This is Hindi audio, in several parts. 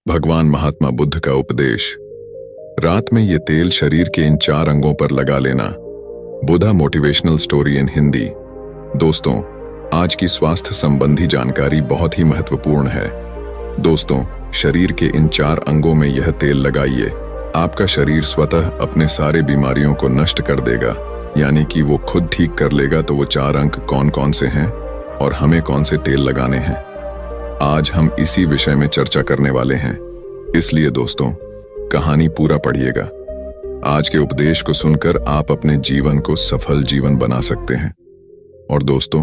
भगवान महात्मा बुद्ध का उपदेश। रात में ये तेल शरीर के इन 4 अंगों पर लगा लेना। Buddha motivational story in Hindi. दोस्तों, आज की स्वास्थ्य संबंधी जानकारी बहुत ही महत्वपूर्ण है। दोस्तों, शरीर के इन 4 अंगों में यह तेल लगाइए। आपका शरीर स्वतः अपने सारे बीमारियों को नष्ट कर देगा, यानी कि वो खुद ठीक कर लेगा। तो वो 4 अंग कौन कौन से हैं और हमें कौन से तेल लगाने हैं, आज हम इसी विषय में चर्चा करने वाले हैं। इसलिए दोस्तों, कहानी पूरा पढ़िएगा। आज के उपदेश को सुनकर आप अपने जीवन को सफल जीवन बना सकते हैं। और दोस्तों,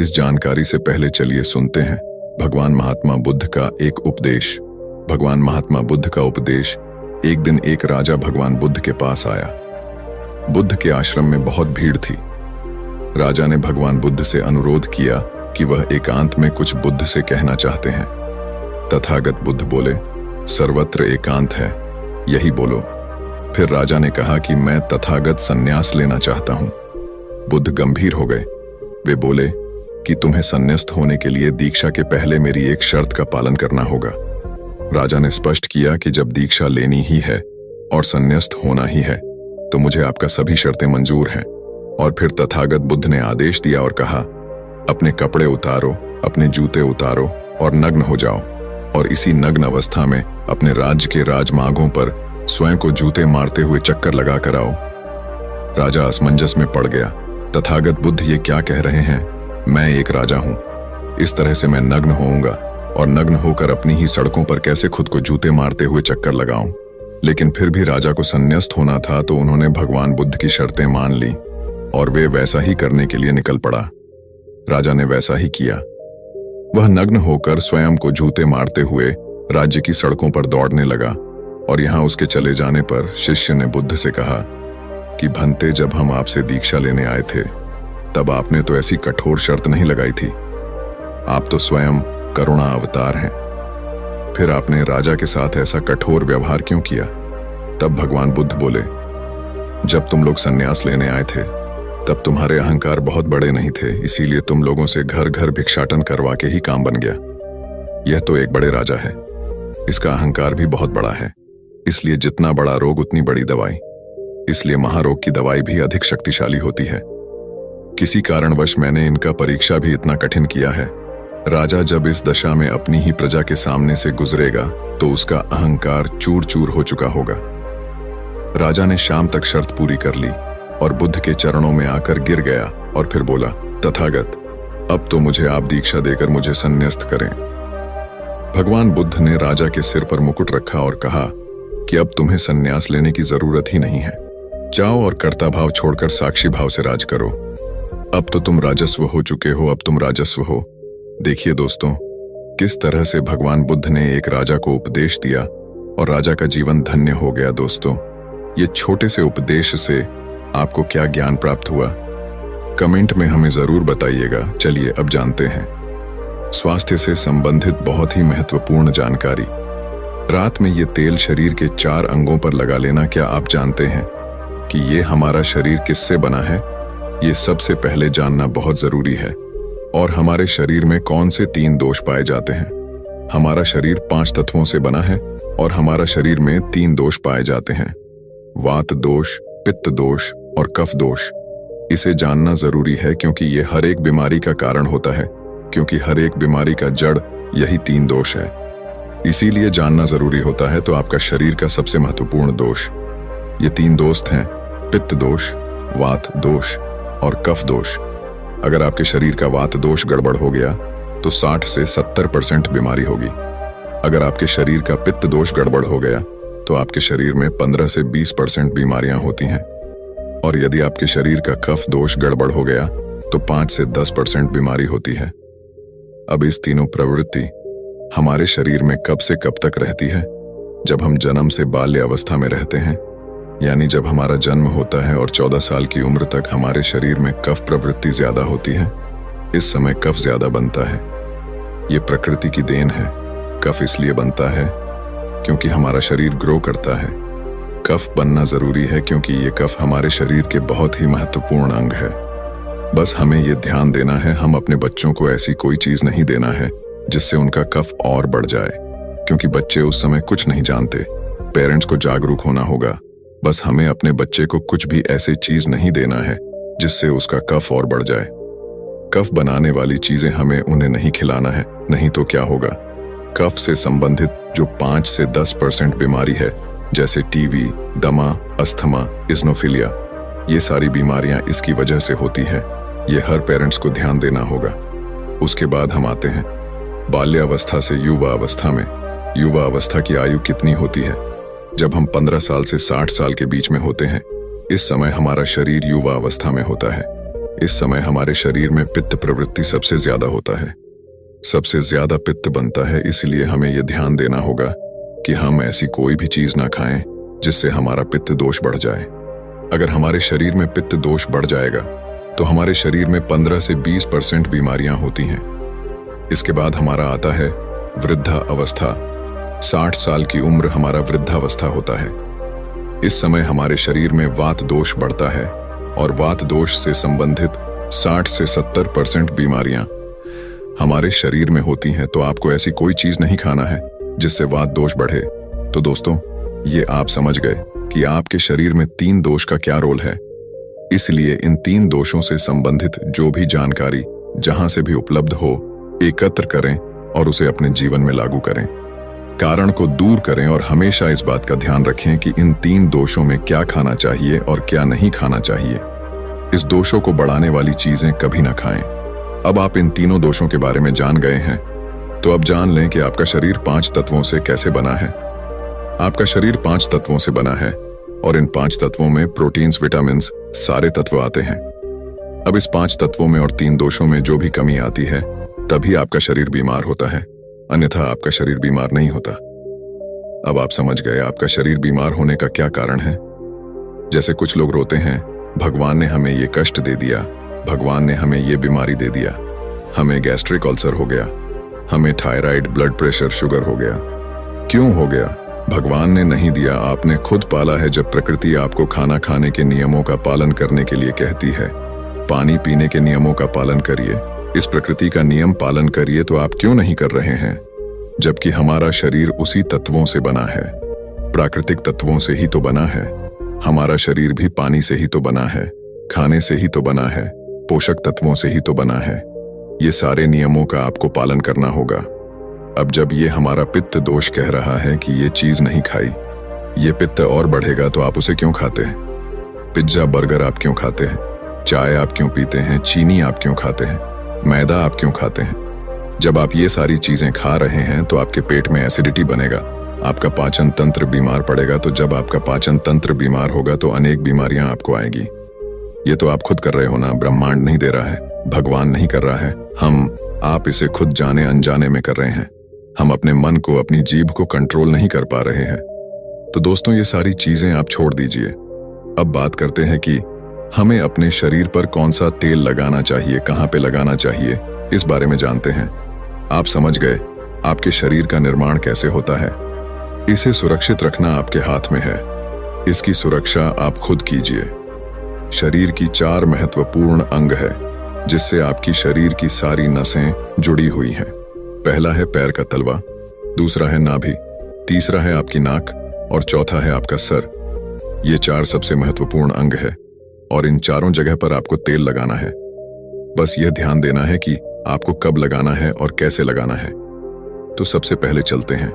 इस जानकारी से पहले चलिए सुनते हैं भगवान महात्मा बुद्ध का एक उपदेश। भगवान महात्मा बुद्ध का उपदेश। एक दिन एक राजा भगवान बुद्ध के पास आया। बुद्ध के आश्रम में बहुत भीड़ थी। राजा ने भगवान बुद्ध से अनुरोध किया कि वह एकांत में कुछ बुद्ध से कहना चाहते हैं। तथागत बुद्ध बोले, सर्वत्र एकांत है, यही बोलो। फिर राजा ने कहा कि मैं तथागत संन्यास लेना चाहता हूं। बुद्ध गंभीर हो गए। वे बोले कि तुम्हें संन्यास्त होने के लिए दीक्षा के पहले मेरी एक शर्त का पालन करना होगा। राजा ने स्पष्ट किया कि जब दीक्षा लेनी ही है और संन्यास्त होना ही है तो मुझे आपका सभी शर्तें मंजूर हैं। और फिर तथागत बुद्ध ने आदेश दिया और कहा, अपने कपड़े उतारो, अपने जूते उतारो और नग्न हो जाओ, और इसी नग्न अवस्था में अपने राज्य के राजमार्गों पर स्वयं को जूते मारते हुए चक्कर लगा कर आओ। राजा असमंजस में पड़ गया। तथागत बुद्ध ये क्या कह रहे हैं? मैं एक राजा हूं, इस तरह से मैं नग्न होऊंगा और नग्न होकर अपनी ही सड़कों पर कैसे खुद को जूते मारते हुए चक्कर लगाऊं? लेकिन फिर भी राजा को संन्यास्त होना था, तो उन्होंने भगवान बुद्ध की शर्तें मान ली और वे वैसा ही करने के लिए निकल पड़ा। राजा ने वैसा ही किया। वह नग्न होकर स्वयं को जूते मारते हुए राज्य की सड़कों पर दौड़ने लगा। और यहां उसके चले जाने पर शिष्य ने बुद्ध से कहा कि भंते, जब हम आपसे दीक्षा लेने आए थे तब आपने तो ऐसी कठोर शर्त नहीं लगाई थी। आप तो स्वयं करुणा अवतार हैं, फिर आपने राजा के साथ ऐसा कठोर व्यवहार क्यों किया? तब भगवान बुद्ध बोले, जब तुम लोग संन्यास लेने आए थे तब तुम्हारे अहंकार बहुत बड़े नहीं थे, इसीलिए तुम लोगों से घर घर भिक्षाटन करवा के ही काम बन गया। यह तो एक बड़े राजा है, इसका अहंकार भी बहुत बड़ा है, इसलिए जितना बड़ा रोग उतनी बड़ी दवाई, इसलिए महारोग की दवाई भी अधिक शक्तिशाली होती है। किसी कारणवश मैंने इनका परीक्षा भी इतना कठिन किया है। राजा जब इस दशा में अपनी ही प्रजा के सामने से गुजरेगा तो उसका अहंकार चूर चूर हो चुका होगा। राजा ने शाम तक शर्त पूरी कर ली और बुद्ध के चरणों में आकर गिर गया और फिर बोला, तथागत, अब तो मुझे आप दीक्षा देकर मुझे संन्यास्त करें। भगवान बुद्ध ने राजा के सिर पर मुकुट रखा और कहा कि अब तुम्हें संन्यास लेने की जरूरत ही नहीं है। जाओ और कर्ता भाव छोड़कर साक्षी भाव से राज करो। अब तो तुम राजस्व हो चुके हो, अब तुम राजस्व हो। देखिए दोस्तों, किस तरह से भगवान बुद्ध ने एक राजा को उपदेश दिया और राजा का जीवन धन्य हो गया। दोस्तों, ये छोटे से उपदेश से आपको क्या ज्ञान प्राप्त हुआ, कमेंट में हमें जरूर बताइएगा। चलिए अब जानते हैं स्वास्थ्य से संबंधित बहुत ही महत्वपूर्ण जानकारी। रात में ये तेल शरीर के 4 अंगों पर लगा लेना। क्या आप जानते हैं कि ये हमारा शरीर किससे बना है? ये सबसे पहले जानना बहुत जरूरी है। और हमारे शरीर में कौन से 3 दोष पाए जाते हैं? हमारा शरीर 5 तत्वों से बना है और हमारा शरीर में 3 दोष पाए जाते हैं, वात दोष, पित्त दोष और कफ दोष। इसे जानना जरूरी है क्योंकि ये हर एक बीमारी का कारण होता है, क्योंकि हर एक बीमारी का जड़ यही 3 दोष है। इसीलिए जानना जरूरी होता है। तो आपका शरीर का सबसे महत्वपूर्ण दोष, ये 3 दोष हैं, पित्त दोष, वात दोष और कफ दोष। अगर आपके शरीर का वात दोष गड़बड़ हो गया तो 60 से 70% बीमारी होगी। अगर आपके शरीर का पित्त दोष गड़बड़ हो गया तो आपके शरीर में 15 से 20% बीमारियां होती हैं। और यदि आपके शरीर का कफ दोष गड़बड़ हो गया तो 5 से 10% बीमारी होती है। अब इस तीनों प्रवृत्ति हमारे शरीर में कब से कब तक रहती है? जब हम जन्म से बाल्य अवस्था में रहते हैं, यानी जब हमारा जन्म होता है और 14 साल की उम्र तक हमारे शरीर में कफ प्रवृत्ति ज्यादा होती है। इस समय कफ ज्यादा बनता है। ये प्रकृति की देन है। कफ इसलिए बनता है क्योंकि हमारा शरीर ग्रो करता है। कफ बनना जरूरी है क्योंकि ये कफ हमारे शरीर के बहुत ही महत्वपूर्ण अंग है। बस हमें ये ध्यान देना है, हम अपने बच्चों को ऐसी कोई चीज नहीं देना है जिससे उनका कफ और बढ़ जाए, क्योंकि बच्चे उस समय कुछ नहीं जानते। पेरेंट्स को जागरूक होना होगा। बस हमें अपने बच्चे को कुछ भी ऐसी चीज नहीं देना है जिससे उसका कफ और बढ़ जाए। कफ बनाने वाली चीजें हमें उन्हें नहीं खिलाना है, नहीं तो क्या होगा। कफ से संबंधित जो 5 से 10% बीमारी है, जैसे टीबी, दमा, अस्थमा, इज़नोफिलिया, ये सारी बीमारियां इसकी वजह से होती हैं। ये हर पेरेंट्स को ध्यान देना होगा। उसके बाद हम आते हैं बाल्यावस्था से युवा अवस्था में। युवा अवस्था की आयु कितनी होती है? जब हम 15 साल से 60 साल के बीच में होते हैं। इस समय हमारा शरीर युवा अवस्था में होता है। इस समय हमारे शरीर में पित्त प्रवृत्ति सबसे ज्यादा होता है। सबसे ज्यादा पित्त बनता है, इसलिए हमें यह ध्यान देना होगा कि हम ऐसी कोई भी चीज ना खाएं जिससे हमारा पित्त दोष बढ़ जाए। अगर हमारे शरीर में पित्त दोष बढ़ जाएगा तो हमारे शरीर में 15 से 20% बीमारियां होती हैं। इसके बाद हमारा आता है वृद्धा अवस्था। 60 साल की उम्र हमारा वृद्धावस्था होता है। इस समय हमारे शरीर में वात दोष बढ़ता है और वात दोष से संबंधित 60 से 70% बीमारियां हमारे शरीर में होती हैं। तो आपको ऐसी कोई चीज नहीं खाना है जिससे वात दोष बढ़े। तो दोस्तों, ये आप समझ गए कि आपके शरीर में 3 दोष का क्या रोल है। इसलिए इन 3 दोषों से संबंधित जो भी जानकारी जहां से भी उपलब्ध हो, एकत्र करें और उसे अपने जीवन में लागू करें। कारण को दूर करें और हमेशा इस बात का ध्यान रखें कि इन 3 दोषों में क्या खाना चाहिए और क्या नहीं खाना चाहिए। इस दोषों को बढ़ाने वाली चीजें कभी ना खाएं। अब आप इन तीनों दोषों के बारे में जान गए हैं, तो अब जान लें कि आपका शरीर 5 तत्वों से कैसे बना है। आपका शरीर 5 तत्वों से बना है और इन 5 तत्वों में प्रोटीन्स, विटामिन्स, सारे तत्व आते हैं। अब इस 5 तत्वों में और 3 दोषों में जो भी कमी आती है, तभी आपका शरीर बीमार होता है, अन्यथा आपका शरीर बीमार नहीं होता। अब आप समझ गए आपका शरीर बीमार होने का क्या कारण है। जैसे कुछ लोग रोते हैं, भगवान ने हमें ये कष्ट दे दिया, भगवान ने हमें ये बीमारी दे दिया, हमें गैस्ट्रिक अल्सर हो गया, हमें थायराइड, ब्लड प्रेशर, शुगर हो गया। क्यों हो गया? भगवान ने नहीं दिया, आपने खुद पाला है। जब प्रकृति आपको खाना खाने के नियमों का पालन करने के लिए कहती है, पानी पीने के नियमों का पालन करिए, इस प्रकृति का नियम पालन करिए, तो आप क्यों नहीं कर रहे हैं? जबकि हमारा शरीर उसी तत्वों से बना है, प्राकृतिक तत्वों से ही तो बना है। हमारा शरीर भी पानी से ही तो बना है, खाने से ही तो बना है, पोषक तत्वों से ही तो बना है। ये सारे नियमों का आपको पालन करना होगा। अब जब ये हमारा पित्त दोष कह रहा है कि ये चीज नहीं खाई, ये पित्त और बढ़ेगा, तो आप उसे क्यों खाते हैं? पिज्जा, बर्गर आप क्यों खाते हैं? चाय आप क्यों पीते हैं? चीनी आप क्यों खाते हैं? मैदा आप क्यों खाते हैं? जब आप ये सारी चीजें खा रहे हैं तो आपके पेट में एसिडिटी बनेगा, आपका पाचन तंत्र बीमार पड़ेगा। तो जब आपका पाचन तंत्र बीमार होगा तो अनेक बीमारियां आपको आएगी। ये तो आप खुद कर रहे हो ना, ब्रह्मांड नहीं दे रहा है, भगवान नहीं कर रहा है, आप इसे खुद जाने अनजाने में कर रहे हैं। हम अपने मन को, अपनी जीभ को कंट्रोल नहीं कर पा रहे हैं। तो दोस्तों, ये सारी चीजें आप छोड़ दीजिए। अब बात करते हैं कि हमें अपने शरीर पर कौन सा तेल लगाना चाहिए, कहां पे लगाना चाहिए, इस बारे में जानते हैं। आप समझ गए आपके शरीर का निर्माण कैसे होता है। इसे सुरक्षित रखना आपके हाथ में है। इसकी सुरक्षा आप खुद कीजिए। शरीर की 4 महत्वपूर्ण अंग है जिससे आपकी शरीर की सारी नसें जुड़ी हुई हैं। पहला है पैर का तलवा, दूसरा है नाभि, तीसरा है आपकी नाक और चौथा है आपका सर। ये 4 सबसे महत्वपूर्ण अंग है और इन चारों जगह पर आपको तेल लगाना है। बस यह ध्यान देना है कि आपको कब लगाना है और कैसे लगाना है। तो सबसे पहले चलते हैं।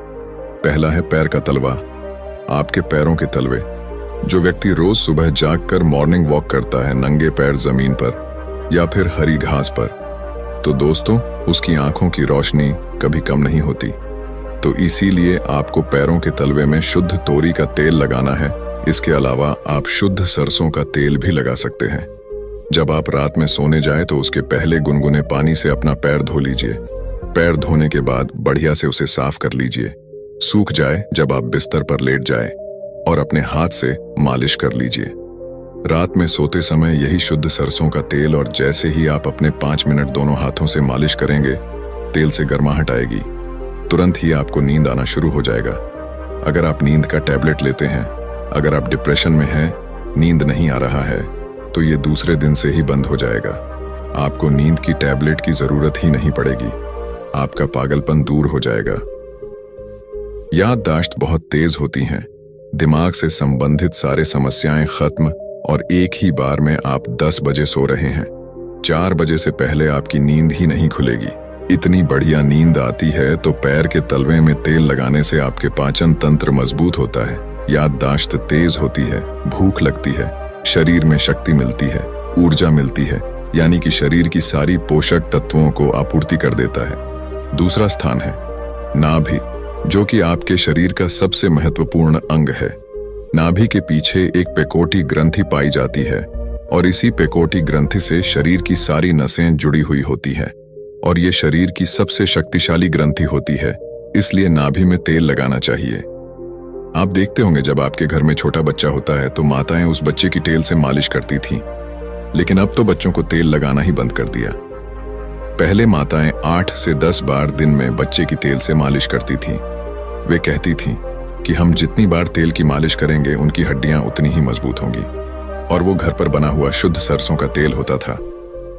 पहला है पैर का तलवा, आपके पैरों के तलवे। जो व्यक्ति रोज सुबह जागकर मॉर्निंग वॉक करता है नंगे पैर जमीन पर या फिर हरी घास पर, तो दोस्तों उसकी आंखों की रोशनी कभी कम नहीं होती। तो इसीलिए आपको पैरों के तलवे में शुद्ध तोरी का तेल लगाना है। इसके अलावा आप शुद्ध सरसों का तेल भी लगा सकते हैं। जब आप रात में सोने जाएं तो उसके पहले गुनगुने पानी से अपना पैर धो लीजिए। पैर धोने के बाद बढ़िया से उसे साफ कर लीजिए। सूख जाए जब आप बिस्तर पर लेट जाए और अपने हाथ से मालिश कर लीजिए। रात में सोते समय यही शुद्ध सरसों का तेल, और जैसे ही आप अपने 5 मिनट दोनों हाथों से मालिश करेंगे, तेल से गर्माहट आएगी, तुरंत ही आपको नींद आना शुरू हो जाएगा। अगर आप नींद का टैबलेट लेते हैं, अगर आप डिप्रेशन में हैं, नींद नहीं आ रहा है, तो ये दूसरे दिन से ही बंद हो जाएगा। आपको नींद की टैबलेट की जरूरत ही नहीं पड़ेगी। आपका पागलपन दूर हो जाएगा। याददाश्त बहुत तेज होती हैं, दिमाग से संबंधित सारे समस्याएं खत्म और एक ही बार में आप 10 बजे सो रहे हैं। 4 बजे से पहले आपकी नींद ही नहीं खुलेगी। इतनी बढ़िया नींद आती है तो पैर के तलवे में तेल लगाने से आपके पाचन तंत्र मजबूत होता है, याददाश्त तेज होती है, भूख लगती है, शरीर में शक्ति मिलती है, ऊर्जा मिलती है, यानी कि शरीर की सारी पोषक तत्वों को आपूर्ति कर देता है। दूसरा स्थान है नाभि, जो कि आपके शरीर का सबसे महत्वपूर्ण अंग है। नाभि के पीछे एक पेकोटी ग्रंथि पाई जाती है और इसी पेकोटी ग्रंथि से शरीर की सारी नसें जुड़ी हुई होती है और ये शरीर की सबसे शक्तिशाली ग्रंथि होती है, इसलिए नाभि में तेल लगाना चाहिए। आप देखते होंगे जब आपके घर में छोटा बच्चा होता है तो माताएं उस बच्चे की तेल से मालिश करती थीं, लेकिन अब तो बच्चों को तेल लगाना ही बंद कर दिया। पहले माताएं 8 से 10 बार दिन में बच्चे की तेल से मालिश करती थीं। वे कहती थीं कि हम जितनी बार तेल की मालिश करेंगे उनकी हड्डियां उतनी ही मजबूत होंगी। और वो घर पर बना हुआ शुद्ध सरसों का तेल होता था।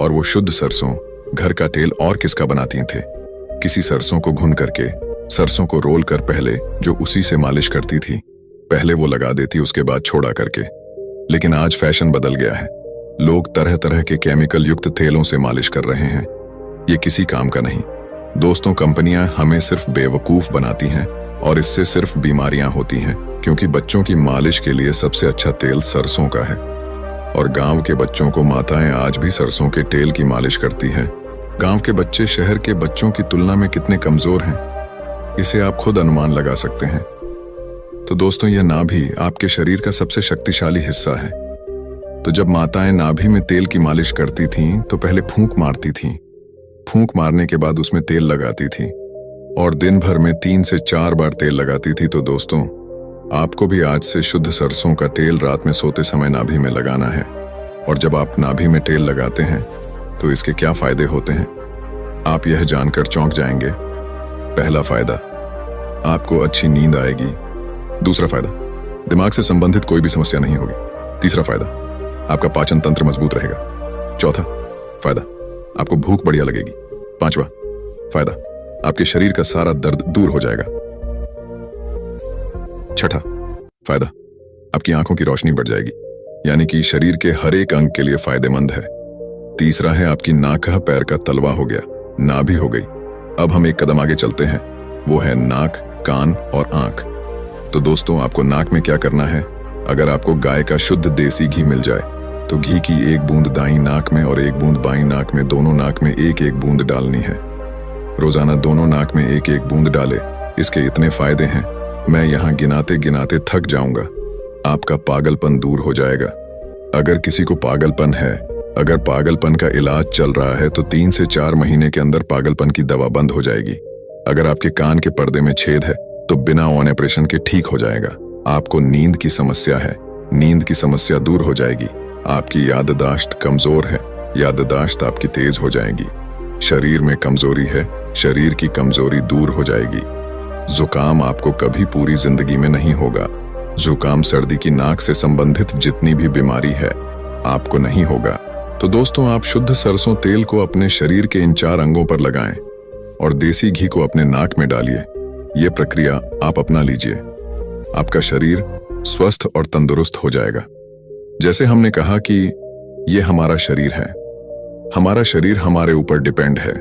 और वो शुद्ध सरसों घर का तेल और किसका बनाती थे? किसी सरसों को भून करके, सरसों को रोल कर पहले जो उसी से मालिश करती थी, पहले वो लगा देती, उसके बाद छोड़ा करके। लेकिन आज फैशन बदल गया है, लोग तरह तरह के केमिकल युक्त तेलों से मालिश कर रहे हैं। ये किसी काम का नहीं दोस्तों। कंपनियां हमें सिर्फ बेवकूफ बनाती हैं और इससे सिर्फ बीमारियां होती हैं, क्योंकि बच्चों की मालिश के लिए सबसे अच्छा तेल सरसों का है। और गांव के बच्चों को माताएं आज भी सरसों के तेल की मालिश करती हैं। गांव के बच्चे शहर के बच्चों की तुलना में कितने कमजोर हैं, इसे आप खुद अनुमान लगा सकते हैं। तो दोस्तों, यह नाभि आपके शरीर का सबसे शक्तिशाली हिस्सा है। तो जब माताएं नाभि में तेल की मालिश करती थीं तो पहले फूंक मारती थीं। फूंक मारने के बाद उसमें तेल लगाती थी और दिन भर में 3 से 4 बार तेल लगाती थी। तो दोस्तों, आपको भी आज से शुद्ध सरसों का तेल रात में सोते समय नाभि में लगाना है। और जब आप नाभि में तेल लगाते हैं तो इसके क्या फायदे होते हैं, आप यह जानकर चौंक जाएंगे। पहला फायदा, आपको अच्छी नींद आएगी। दूसरा फायदा, दिमाग से संबंधित कोई भी समस्या नहीं होगी। तीसरा फायदा, आपका पाचन तंत्र मजबूत रहेगा। चौथा फायदा, आपको भूख बढ़िया लगेगी। पांचवा फायदा, आपके शरीर का सारा दर्द दूर हो जाएगा। छठा फायदा, आपकी आंखों की रोशनी बढ़ जाएगी, यानी कि शरीर के हर एक अंग के लिए फायदेमंद है। तीसरा है, आपकी नाक पैर का तलवा हो गया, नाभि हो गई। अब हम एक कदम आगे चलते हैं, वो है नाक, कान और आंख। तो दोस्तों, आपको नाक में क्या करना है? अगर आपको गाय का शुद्ध देसी घी मिल जाए तो घी की 1 बूंद दाईं नाक में और 1 बूंद बाईं नाक में, दोनों नाक में 1-1 बूंद डालनी है। रोजाना दोनों नाक में 1-1 बूंद डाले। इसके इतने फायदे हैं, मैं यहाँ गिनाते गिनाते थक जाऊंगा। आपका पागलपन दूर हो जाएगा। अगर किसी को पागलपन है, अगर पागलपन का इलाज चल रहा है तो 3 से 4 महीने के अंदर पागलपन की दवा बंद हो जाएगी। अगर आपके कान के पर्दे में छेद है तो बिना ऑपरेशन के ठीक हो जाएगा। आपको नींद की समस्या है, नींद की समस्या दूर हो जाएगी। आपकी याददाश्त कमजोर है, याददाश्त आपकी तेज हो जाएगी। शरीर में कमजोरी है, शरीर की कमजोरी दूर हो जाएगी। जुकाम आपको कभी पूरी जिंदगी में नहीं होगा। जुकाम, सर्दी की नाक से संबंधित जितनी भी बीमारी है आपको नहीं होगा। तो दोस्तों, आप शुद्ध सरसों तेल को अपने शरीर के इन 4 अंगों पर लगाएं और देसी घी को अपने नाक में डालिए। ये प्रक्रिया आप अपना लीजिए, आपका शरीर स्वस्थ और तंदुरुस्त हो जाएगा। जैसे हमने कहा कि ये हमारा शरीर है, हमारा शरीर हमारे ऊपर डिपेंड है।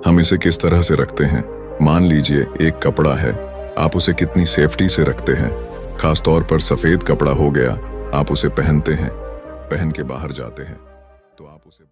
हम इसे किस तरह से रखते हैं। मान लीजिए एक कपड़ा है, आप उसे कितनी सेफ्टी से रखते हैं। खासतौर पर सफेद कपड़ा हो गया, आप उसे पहनते हैं, पहन के बाहर जाते हैं तो आप उसे